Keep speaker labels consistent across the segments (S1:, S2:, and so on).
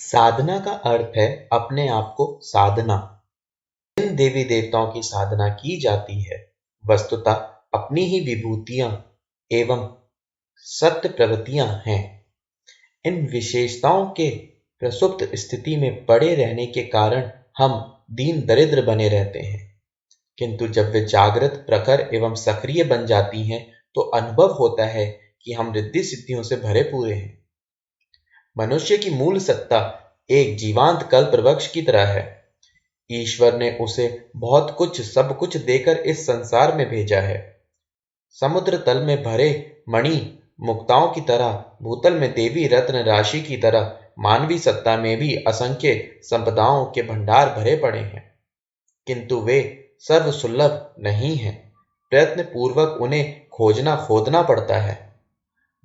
S1: साधना का अर्थ है अपने आप को साधना। जिन देवी देवताओं की साधना की जाती है वस्तुतः अपनी ही विभूतियां एवं सत्य प्रवृत्तियां हैं। इन विशेषताओं के प्रसुप्त स्थिति में पड़े रहने के कारण हम दीन दरिद्र बने रहते हैं, किंतु जब वे जागृत प्रखर एवं सक्रिय बन जाती हैं तो अनुभव होता है कि हम रिद्धि सिद्धियों से भरे पूरे हैं। मनुष्य की मूल सत्ता एक जीवांत कल्प वृक्ष की तरह है। ईश्वर ने उसे बहुत कुछ सब कुछ देकर इस संसार में भेजा है। समुद्र तल में भरे मणि मुक्ताओं की तरह भूतल में देवी रत्न राशि की तरह मानवीय सत्ता में भी असंख्य संपदाओं के भंडार भरे पड़े हैं, किंतु वे सर्वसुलभ नहीं हैं। प्रयत्न पूर्वक उन्हें खोजना खोदना पड़ता है।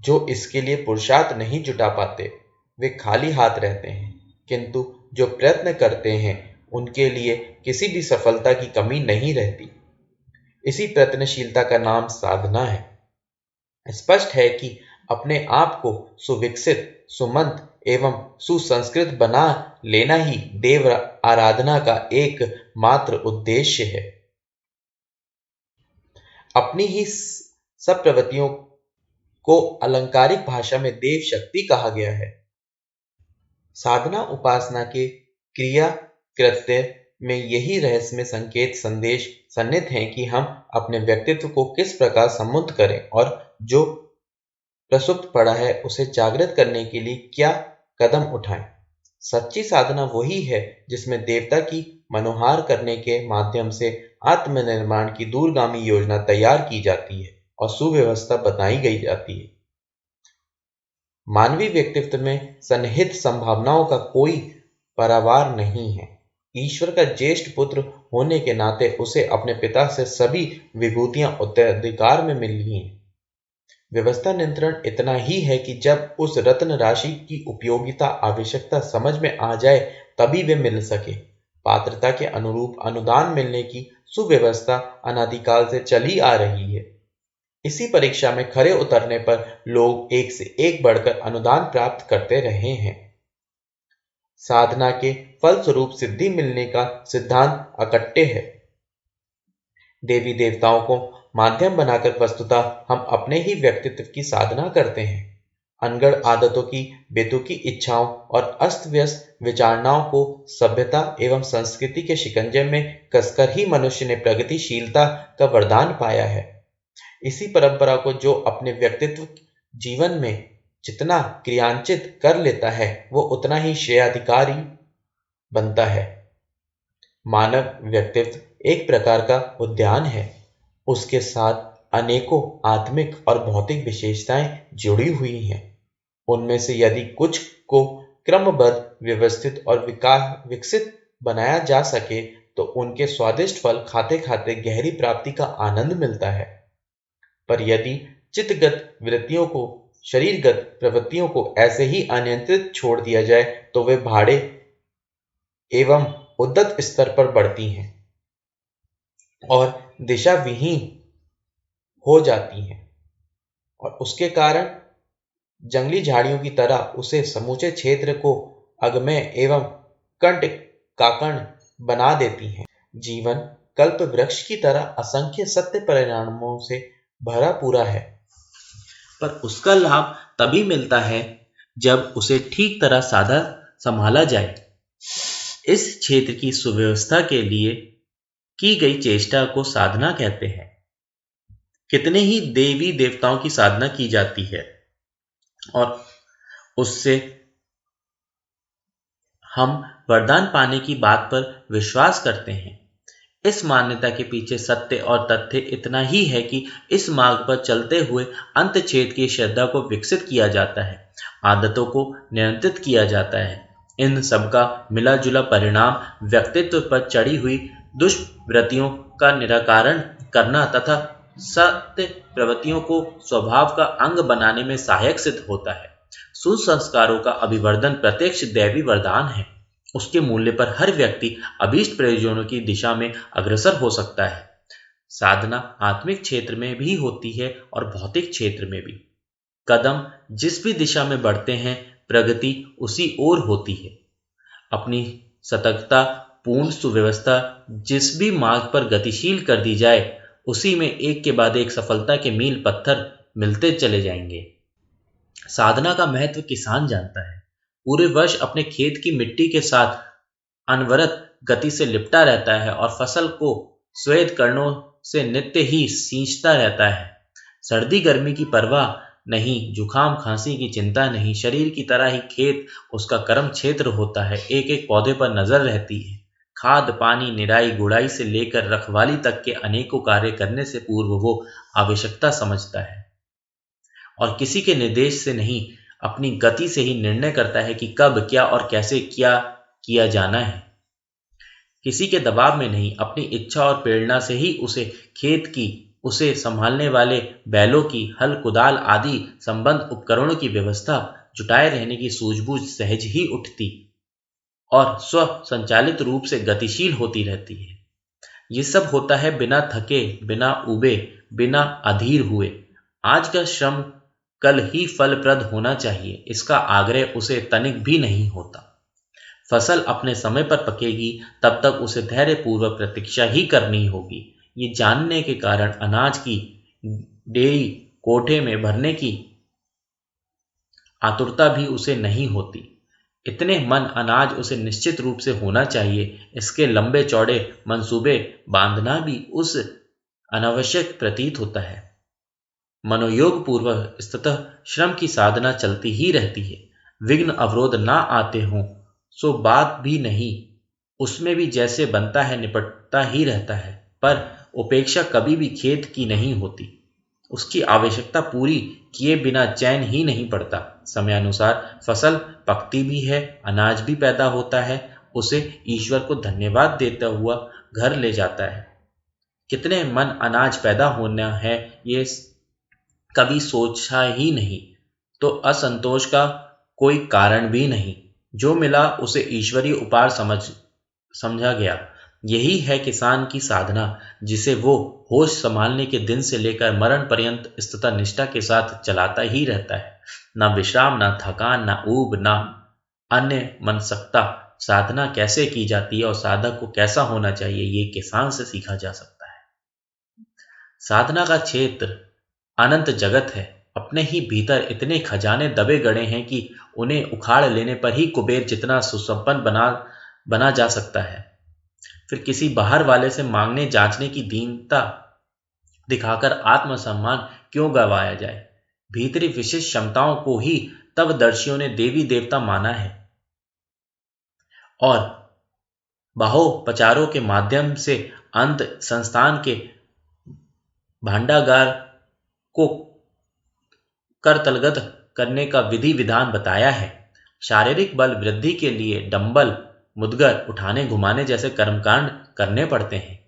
S1: जो इसके लिए पुरुषार्थ नहीं जुटा पाते वे खाली हाथ रहते हैं, किंतु जो प्रयत्न करते हैं उनके लिए किसी भी सफलता की कमी नहीं रहती। इसी प्रयत्नशीलता का नाम साधना है। स्पष्ट है कि अपने आप को सुविकसित, सुमंत एवं सुसंस्कृत बना लेना ही देव आराधना का एक मात्र उद्देश्य है। अपनी ही सब प्रवृत्तियों को अलंकारिक भाषा में देव शक्ति कहा गया है। साधना उपासना के क्रिया कृत्य में यही रहस्यमय संकेत संदेश सन्निहित हैं कि हम अपने व्यक्तित्व को किस प्रकार समुद्ध करें और जो प्रसुप्त पड़ा है उसे जागृत करने के लिए क्या कदम उठाएं। सच्ची साधना वही है जिसमें देवता की मनोहार करने के माध्यम से आत्मनिर्माण की दूरगामी योजना तैयार की जाती है और सुव्यवस्था बनाई गई जाती है। मानवीय व्यक्तित्व में सन्निहित संभावनाओं का कोई परावार नहीं है। ईश्वर का ज्येष्ठ पुत्र होने के नाते उसे अपने पिता से सभी विभूतियां उत्तराधिकार में मिली हैं। व्यवस्था नियंत्रण इतना ही है कि जब उस रत्न राशि की उपयोगिता आवश्यकता समझ में आ जाए तभी वे मिल सके। पात्रता के अनुरूप अनुदान मिलने की सुव्यवस्था अनादिकाल से चली आ रही है। इसी परीक्षा में खरे उतरने पर लोग एक से एक बढ़कर अनुदान प्राप्त करते रहे हैं। साधना के फलस्वरूप सिद्धि मिलने का सिद्धांत अकट्य है। देवी देवताओं को माध्यम बनाकर वस्तुतः हम अपने ही व्यक्तित्व की साधना करते हैं। अनगढ़ आदतों की, बेतुकी इच्छाओं और अस्त व्यस्त विचारणाओं को सभ्यता एवं संस्कृति के शिकंजे में कसकर ही मनुष्य ने प्रगतिशीलता का वरदान पाया है। इसी परंपरा को जो अपने व्यक्तित्व जीवन में जितना क्रियान्वित कर लेता है वो उतना ही श्रेयाधिकारी बनता है। मानव व्यक्तित्व एक प्रकार का उद्यान है। उसके साथ अनेकों आत्मिक और भौतिक विशेषताएं जुड़ी हुई हैं। उनमें से यदि कुछ को क्रमबद्ध, व्यवस्थित और विकसित बनाया जा सके तो उनके स्वादिष्ट फल खाते खाते गहरी प्राप्ति का आनंद मिलता है। पर यदि चित्तगत वृत्तियों को, शरीरगत प्रवृत्तियों को ऐसे ही अनियंत्रित छोड़ दिया जाए तो वे भाड़े एवं उद्दत स्तर पर बढ़ती हैं और दिशा विहीन हो जाती हैं, और उसके कारण जंगली झाड़ियों की तरह उसे समूचे क्षेत्र को अगम्य एवं कंट काकण बना देती हैं। जीवन कल्प वृक्ष की तरह असंख्य सत्य परिणामों से भरा पूरा है, पर उसका लाभ तभी मिलता है जब उसे ठीक तरह साधा संभाला जाए। इस क्षेत्र की सुव्यवस्था के लिए की गई चेष्टा को साधना कहते हैं। कितने ही देवी देवताओं की साधना की जाती है और उससे हम वरदान पाने की बात पर विश्वास करते हैं। इस मान्यता के पीछे सत्य और तथ्य इतना ही है कि इस मार्ग पर चलते हुए अंतच्छेद की श्रद्धा को विकसित किया जाता है, आदतों को नियंत्रित किया जाता है। इन सबका मिला जुला परिणाम व्यक्तित्व पर चढ़ी हुई दुष्प्रवृत्तियों का निराकरण करना तथा सत्य प्रवृत्तियों को स्वभाव का अंग बनाने में सहायक सिद्ध होता है। सुसंस्कारों का अभिवर्धन प्रत्यक्ष दैवी वरदान है। उसके मूल्य पर हर व्यक्ति अभीष्ट प्रयोजनों की दिशा में अग्रसर हो सकता है। साधना आत्मिक क्षेत्र में भी होती है और भौतिक क्षेत्र में भी। कदम जिस भी दिशा में बढ़ते हैं प्रगति उसी ओर होती है।
S2: अपनी सतर्कता पूर्ण सुव्यवस्था जिस भी मार्ग पर गतिशील कर दी जाए, उसी में एक के बाद एक सफलता के मील पत्थर मिलते चले जाएंगे। साधना का महत्व किसान जानता है। पूरे वर्ष अपने खेत की मिट्टी के साथ अनवरत गति से लिपटा रहता है और फसल को श्वेत कर्णों से नित्य ही सींचता रहता है। सर्दी गर्मी की परवाह नहीं, जुकाम खांसी की चिंता नहीं। शरीर की तरह ही खेत उसका कर्म क्षेत्र होता है। एक एक पौधे पर नजर रहती है। खाद पानी निराई गुड़ाई से लेकर रखवाली तक के अनेकों कार्य करने से पूर्व वो आवश्यकता समझता है और किसी के निर्देश से नहीं, अपनी गति से ही निर्णय करता है कि कब क्या और कैसे क्या किया जाना है। किसी के दबाव में नहीं, अपनी इच्छा और प्रेरणा से ही उसे खेत की, उसे संभालने वाले बैलों की, हल कुदाल आदि संबंध उपकरणों की व्यवस्था, जुटाए रहने की सूझबूझ सहज ही उठती और स्व संचालित रूप से गतिशील होती रहती है। ये सब होता है बिना थके, बिना उबे, बिना अधीर हुए। आज का श्रम कल ही फलप्रद होना चाहिए, इसका आग्रह उसे तनिक भी नहीं होता। फसल अपने समय पर पकेगी, तब तक उसे धैर्यपूर्वक प्रतीक्षा ही करनी होगी। ये जानने के कारण अनाज की डेयरी कोठे में भरने की आतुरता भी उसे नहीं होती। इतने मन अनाज उसे निश्चित रूप से होना चाहिए, इसके लंबे चौड़े मंसूबे बांधना भी उस अनावश्यक प्रतीत होता है। मनोयोग पूर्वक स्ततः श्रम की साधना चलती ही रहती है। विघ्न अवरोध ना आते हों सो बात भी नहीं, उसमें भी जैसे बनता है निपटता ही रहता है, पर उपेक्षा कभी भी खेत की नहीं होती। उसकी आवश्यकता पूरी किए बिना चैन ही नहीं पड़ता। समयानुसार फसल पकती भी है, अनाज भी पैदा होता है, उसे ईश्वर को धन्यवाद देता हुआ घर ले जाता है। कितने मन अनाज पैदा होना है ये कभी सोचा ही नहीं, तो असंतोष का कोई कारण भी नहीं। जो मिला उसे ईश्वरीय उपहार समझा गया। यही है किसान की साधना, जिसे वो होश संभालने के दिन से लेकर मरण पर्यंत स्थिरता निष्ठा के साथ चलाता ही रहता है। न विश्राम, न थकान, न ऊब, न अन्य मनसकता। साधना कैसे की जाती है और साधक को कैसा होना चाहिए, ये किसान से सीखा जा सकता है। साधना का क्षेत्र अनंत जगत है। अपने ही भीतर इतने खजाने दबे गड़े हैं कि उन्हें उखाड़ लेने पर ही कुबेर जितना सुसंपन्न बना जा सकता है। फिर किसी बाहर वाले से मांगने जांचने की दीनता दिखाकर आत्मसम्मान क्यों गवाया जाए। भीतरी विशिष्ट क्षमताओं को ही तब दर्शियों ने देवी देवता माना है और बाहोपचारों के माध्यम से अंत संस्थान के भांडागार को करतलगत करने का विधि विधान बताया है। शारीरिक बल वृद्धि के लिए डंबल, मुदगर उठाने घुमाने जैसे कर्मकांड करने पड़ते हैं।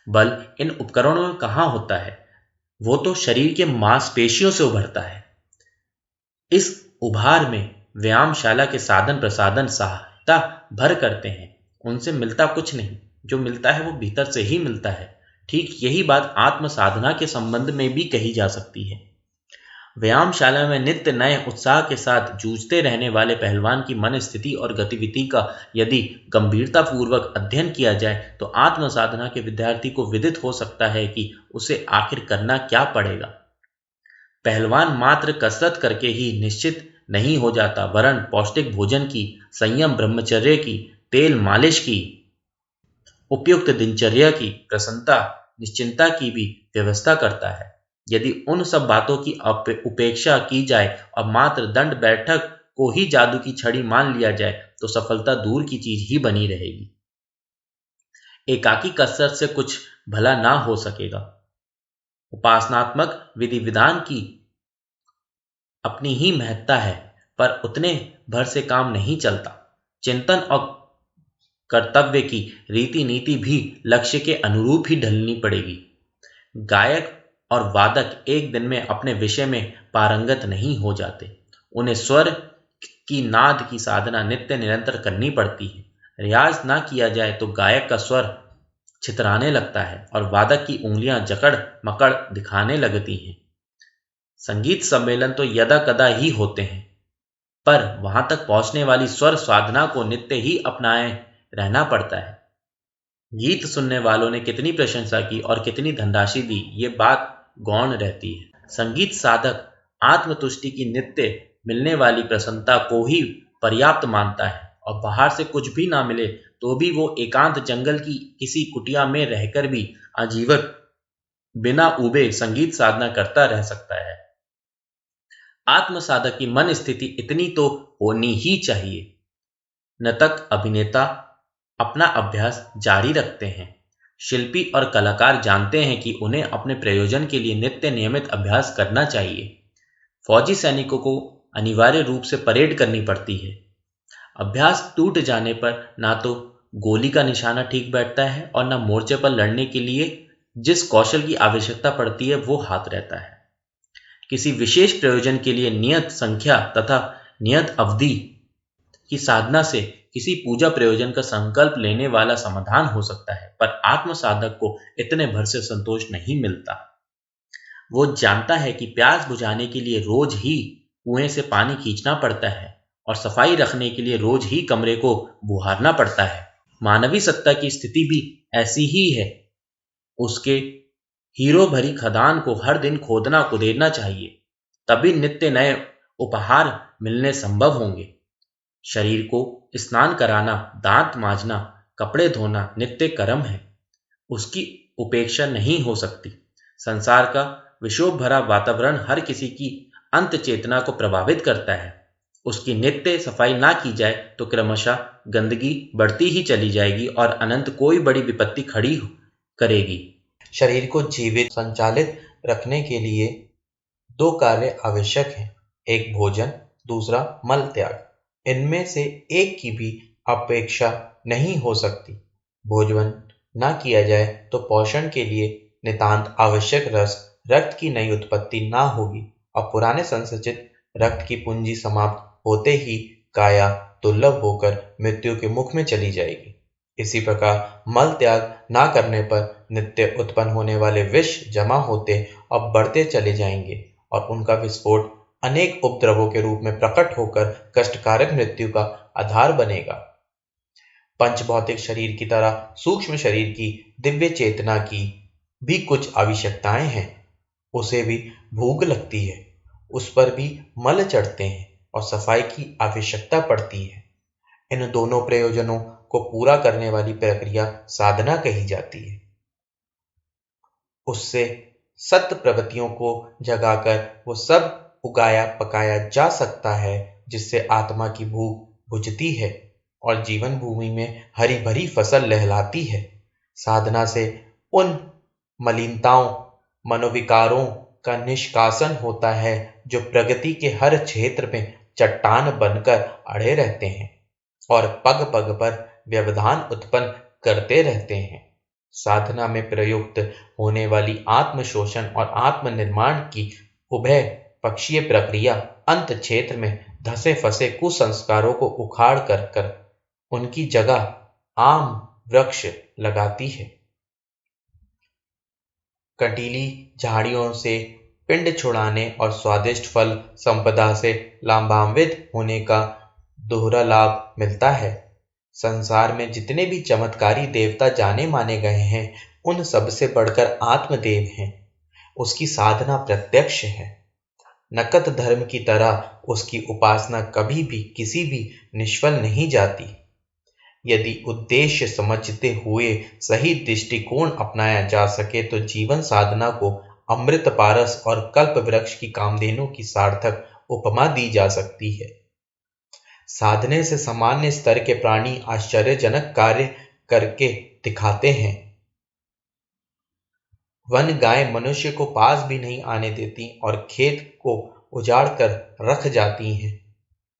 S2: बल इन उपकरणों में कहाँ होता है, वो तो शरीर के मांसपेशियों से उभरता है। इस उभार में व्यायामशाला के साधन प्रसाधन सहायता भर करते हैं। उनसे मिलता कुछ नहीं, जो मिलता है वो भीतर से ही मिलता है। ठीक यही बात आत्म साधना के संबंध में भी कही जा सकती है। व्यायामशाला में नित्य नए उत्साह के साथ जूझते रहने वाले पहलवान की मन स्थिति और गतिविधि का यदि गंभीरतापूर्वक अध्ययन किया जाए तो आत्म साधना के विद्यार्थी को विदित हो सकता है कि उसे आखिर करना क्या पड़ेगा। पहलवान मात्र कसरत करके ही निश्चित नहीं हो जाता, वरन पौष्टिक भोजन की, संयम ब्रह्मचर्य की, तेल मालिश की, उपयुक्त दिनचर्या की, प्रसन्नता निश्चिंता की भी व्यवस्था करता है। यदि उन सब बातों की उपेक्षा की जाए और मात्र दंड बैठक को ही जादू की छड़ी मान लिया जाए तो सफलता दूर की चीज ही बनी रहेगी। एकाकी कसरत से कुछ भला ना हो सकेगा। उपासनात्मक विधि विधान की अपनी ही महत्ता है, पर उतने भर से काम नहीं चलता। चिंतन और कर्तव्य की रीति नीति भी लक्ष्य के अनुरूप ही ढलनी पड़ेगी। गायक और वादक एक दिन में अपने विषय में पारंगत नहीं हो जाते। उन्हें स्वर की नाद की साधना नित्य निरंतर करनी पड़ती है। रियाज ना किया जाए तो गायक का स्वर छितराने लगता है और वादक की उंगलियां जकड़ मकड़ दिखाने लगती हैं। संगीत सम्मेलन तो यदा कदा ही होते हैं, पर वहां तक पहुंचने वाली स्वर साधना को नित्य ही अपनाए रहना पड़ता है। गीत सुनने वालों ने कितनी प्रशंसा की और कितनी धनराशि दी, ये बात गौण रहती है। संगीत साधक आत्मतुष्टि की नित्य मिलने वाली प्रसन्नता को ही पर्याप्त मानता है, और बाहर से कुछ भी ना मिले तो भी वो एकांत जंगल की किसी कुटिया में रहकर भी आजीवन बिना उबे संगीत साधना करता रह सकता है। आत्म साधक की मन स्थिति इतनी तो होनी ही चाहिए। नर्तक अभिनेता अपना अभ्यास जारी रखते हैं। शिल्पी और कलाकार जानते हैं कि उन्हें अपने प्रयोजन के लिए नित्य नियमित अभ्यास करना चाहिए। फौजी सैनिकों को अनिवार्य रूप से परेड करनी पड़ती है। अभ्यास टूट जाने पर ना तो गोली का निशाना ठीक बैठता है और न मोर्चे पर लड़ने के लिए जिस कौशल की आवश्यकता पड़ती है वो हाथ रहता है। किसी विशेष प्रयोजन के लिए नियत संख्या तथा नियत अवधि की साधना से किसी पूजा प्रयोजन का संकल्प लेने वाला समाधान हो सकता है, पर आत्म साधक को इतने भर से संतोष नहीं मिलता। वो जानता है कि प्यास बुझाने के लिए रोज ही कुएं से पानी खींचना पड़ता है और सफाई रखने के लिए रोज ही कमरे को बुहारना पड़ता है। मानवीय सत्ता की स्थिति भी ऐसी ही है। उसके हीरो भरी खदान को हर दिन खोदना कुदेदना चाहिए, तभी नित्य नए उपहार मिलने संभव होंगे। शरीर को स्नान कराना, दांत मांजना, कपड़े धोना नित्य कर्म है, उसकी उपेक्षा नहीं हो सकती। संसार का विक्षोभ भरा वातावरण हर किसी की अंत चेतना को प्रभावित करता है। उसकी नित्य सफाई ना की जाए तो क्रमशः गंदगी बढ़ती ही चली जाएगी और अनंत कोई बड़ी विपत्ति खड़ी करेगी।
S1: शरीर को जीवित संचालित रखने के लिए दो कार्य आवश्यक हैं, एक भोजन, दूसरा मल त्याग। इनमें से एक की भी अपेक्षा नहीं हो सकती। भोजन न किया जाए तो पोषण के लिए नितांत आवश्यक रस रक्त की नई उत्पत्ति ना होगी और पुराने संसचित रक्त की पूंजी समाप्त होते ही काया दुर्लभ होकर मृत्यु के मुख में चली जाएगी। इसी प्रकार मल त्याग ना करने पर नित्य उत्पन्न होने वाले विष जमा होते और बढ़ते चले जाएंगे और उनका विस्फोट अनेक उपद्रवों के रूप में प्रकट होकर कष्टकारक मृत्यु का आधार बनेगा। पंचभौतिक शरीर की तरह सूक्ष्म शरीर की दिव्य चेतना की भी कुछ आवश्यकताएं हैं। उसे भी भूख लगती है, उस पर भी मल चढ़ते हैं और सफाई की आवश्यकता पड़ती है। इन दोनों प्रयोजनों को पूरा करने वाली प्रक्रिया साधना कही जाती है। उससे सत्य प्रवृत्तियों को जगाकर वो सब उगाया पकाया जा सकता है जिससे आत्मा की भूख बुझती है और जीवन भूमि में हरी भरी फसल लहलाती है। साधना से उन मलिनताओं मनोविकारों का निष्कासन होता है जो प्रगति के हर क्षेत्र में चट्टान बनकर अड़े रहते हैं और पग पग पर व्यवधान उत्पन्न करते रहते हैं। साधना में प्रयुक्त होने वाली आत्मशोषण और आत्मनिर्माण की उभय पक्षीय प्रक्रिया अंत क्षेत्र में धसे फंसे कुसंस्कारों को उखाड़ कर उनकी जगह आम वृक्ष लगाती है। कटीली झाड़ियों से पिंड छुड़ाने और स्वादिष्ट फल संपदा से लाभान्वित होने का दोहरा लाभ मिलता है। संसार में जितने भी चमत्कारी देवता जाने माने गए हैं, उन सबसे बढ़कर आत्मदेव हैं। उसकी साधना प्रत्यक्ष है। नकद धर्म की तरह उसकी उपासना कभी भी किसी भी निष्फल नहीं जाती। यदि उद्देश्य समझते हुए सही दृष्टिकोण अपनाया जा सके तो जीवन साधना को अमृत पारस और कल्प वृक्ष की कामधेनु की सार्थक उपमा दी जा सकती है। साधने से सामान्य स्तर के प्राणी आश्चर्यजनक कार्य करके दिखाते हैं। वन गाय मनुष्य को पास भी नहीं आने देती और खेत को उजाड़ कर रख जाती हैं,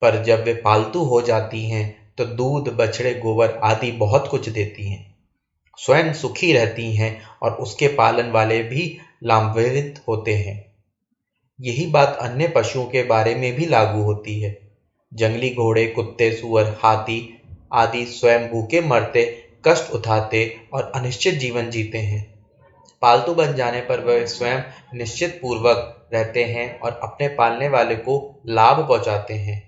S1: पर जब वे पालतू हो जाती हैं तो दूध, बछड़े, गोबर आदि बहुत कुछ देती हैं। स्वयं सुखी रहती हैं और उसके पालन वाले भी लाभान्वित होते हैं। यही बात अन्य पशुओं के बारे में भी लागू होती है। जंगली घोड़े, कुत्ते, सुअर, हाथी आदि स्वयं भूखे मरते, कष्ट उठाते और अनिश्चित जीवन जीते हैं। पालतू बन जाने पर वे स्वयं निश्चित पूर्वक रहते हैं और अपने पालने वाले को लाभ पहुंचाते हैं।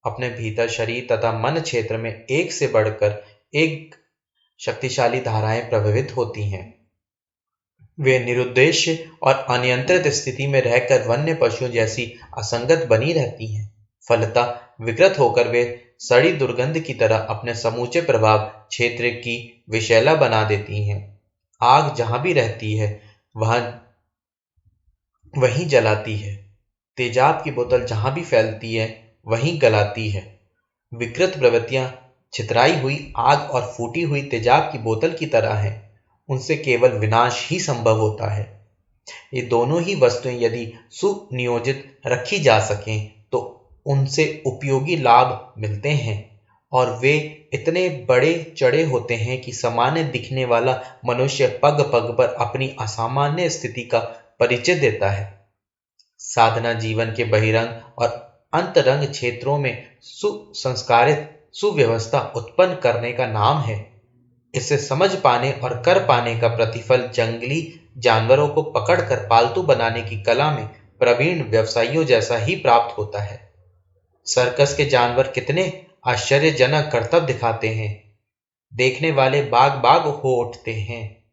S1: अपने भीतर शरीर तथा मन क्षेत्र में एक से बढ़कर एक शक्तिशाली धाराएं प्रभावित होती हैं। वे निरुद्देश्य और अनियंत्रित स्थिति में रहकर वन्य पशुओं जैसी असंगत बनी रहती हैं। फलतः विकृत होकर वे सड़ी दुर्गंध की तरह अपने समूचे प्रभाव क्षेत्र की विषैला बना देती हैं। आग जहां भी रहती है वहां वहीं जलाती है। तेजाब की बोतल जहां भी फैलती है वहीं गलाती है। विकृत प्रवृत्तियां छितराई हुई आग और फूटी हुई तेजाब की बोतल की तरह हैं। उनसे केवल विनाश ही संभव होता है। ये दोनों ही वस्तुएं यदि सुनियोजित रखी जा सकें तो उनसे उपयोगी लाभ मिलते हैं और वे इतने बड़े चढ़े होते हैं कि सामान्य दिखने वाला मनुष्य पग पग पर अपनी असामान्य स्थिति का परिचय देता है। साधना जीवन के बहिरंग और अंतरंग क्षेत्रों में सुसंस्कारित सुव्यवस्था उत्पन्न करने का नाम है। इसे समझ पाने और कर पाने का प्रतिफल जंगली जानवरों को पकड़कर पालतू बनाने की कला में प्रवीण व्यवसायियों जैसा ही प्राप्त होता है। सर्कस के जानवर कितने आश्चर्यजनक करतब दिखाते हैं। देखने वाले बाग बाग हो उठते हैं।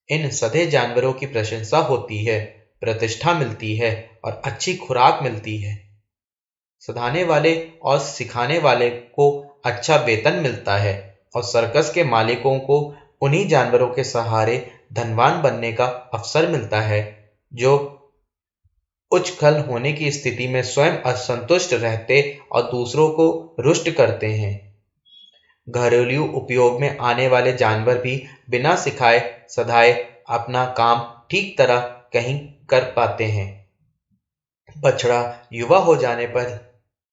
S1: इन सधे जानवरों की प्रशंसा होती है, प्रतिष्ठा मिलती है और अच्छी खुराक मिलती है। सधाने वाले और सिखाने वाले को अच्छा वेतन मिलता है और सर्कस के मालिकों को उन्हीं जानवरों के सहारे धनवान बनने का अवसर मिलता है जो उच्च-खल होने की स्थिति में स्वयं असंतुष्ट रहते और दूसरों को रुष्ट करते हैं। घरेलू उपयोग में आने वाले जानवर भी बिना सिखाए सधाए अपना काम ठीक तरह कहीं कर पाते हैं। बछड़ा युवा हो जाने पर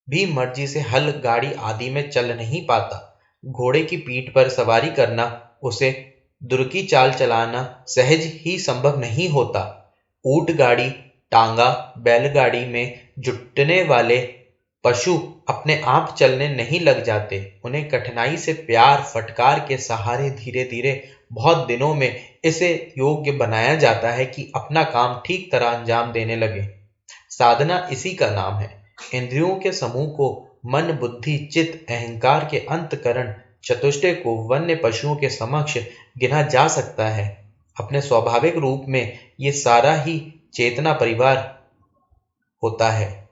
S1: भी मर्जी से हल गाड़ी आदि में चल नहीं पाता। घोड़े की पीठ पर सवारी करना, उसे दुर्की चाल चलाना सहज ही संभव नहीं होता। ऊंट गाड़ी, टांगा बैलगाड़ी में जुटने वाले पशु अपने आप चलने नहीं लग जाते। उन्हें कठिनाई से प्यार फटकार के सहारे धीरे धीरे बहुत दिनों में इसे योग्य बनाया जाता है कि अपना काम ठीक तरह अंजाम देने लगे। साधना इसी का नाम है। इंद्रियों के समूह को मन बुद्धि चित्त अहंकार के अंतकरण चतुष्टय को वन्य पशुओं के समक्ष गिना जा सकता है। अपने स्वाभाविक रूप में ये सारा ही चेतना परिवार होता है।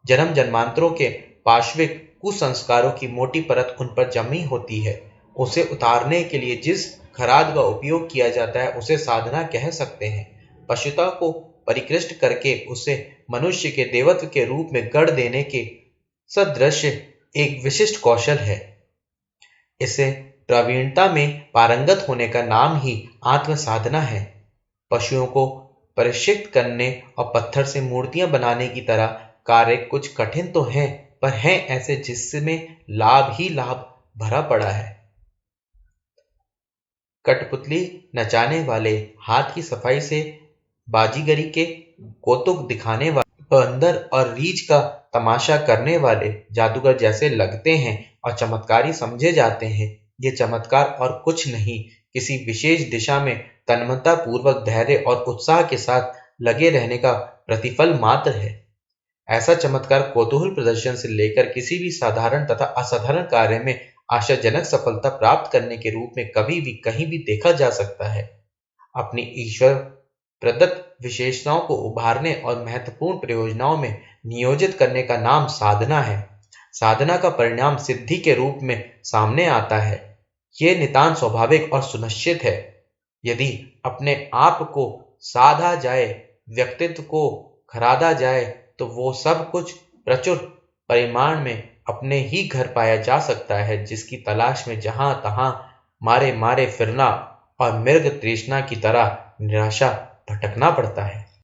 S1: जन्म जन्मांतरों के पाश्विक कुसंस्कारों की मोटी परत उन पर जमी होती है। उसे उतारने के लिए जिस खराद का उपयोग किया जाता है उसे साधना कह सकते हैं। पशुता को परिकृष्ट करके उसे मनुष्य के देवत्व के रूप में गढ़ देने के सदृश एक विशिष्ट कौशल है। इसे प्रवीणता में पारंगत होने का नाम ही आत्म साधना है। पशुओं को प्रशिक्षित करने और पत्थर से मूर्तियां बनाने की तरह कार्य कुछ कठिन तो हैं, पर हैं ऐसे जिसमें लाभ ही लाभ भरा पड़ा है। कठपुतली नचाने वाले, हाथ की सफाई से बाजीगरी के कौतुक दिखाने वाले, बंदर और रीछ का तमाशा करने वाले जादूगर जैसे लगते हैं और चमत्कारी समझे जाते हैं। ये चमत्कार और कुछ नहीं, किसी विशेष दिशा में तन्मयता पूर्वक धैर्य और उत्साह के साथ लगे रहने का प्रतिफल मात्र है। ऐसा चमत्कार कौतूहल प्रदर्शन से लेकर किसी भी साधारण तथा असाधारण कार्य में आशाजनक सफलता प्राप्त करने के रूप में कभी भी कहीं भी देखा जा सकता है। अपनी ईश्वर प्रदत्त विशेषताओं को उभारने और महत्वपूर्ण प्रयोजनों में नियोजित करने का नाम साधना है। साधना का परिणाम सिद्धि के रूप में सामने आता है। यह नितांत स्वाभाविक और सुनिश्चित है। यदि अपने आप को साधा जाए, व्यक्तित्व को खरादा जाए, तो वो सब कुछ प्रचुर परिमाण में अपने ही घर पाया जा सकता है, जिसकी तलाश में जहां तहां मारे मारे फिरना और मृग तृष्णा की तरह निराशा भटकना पड़ता है।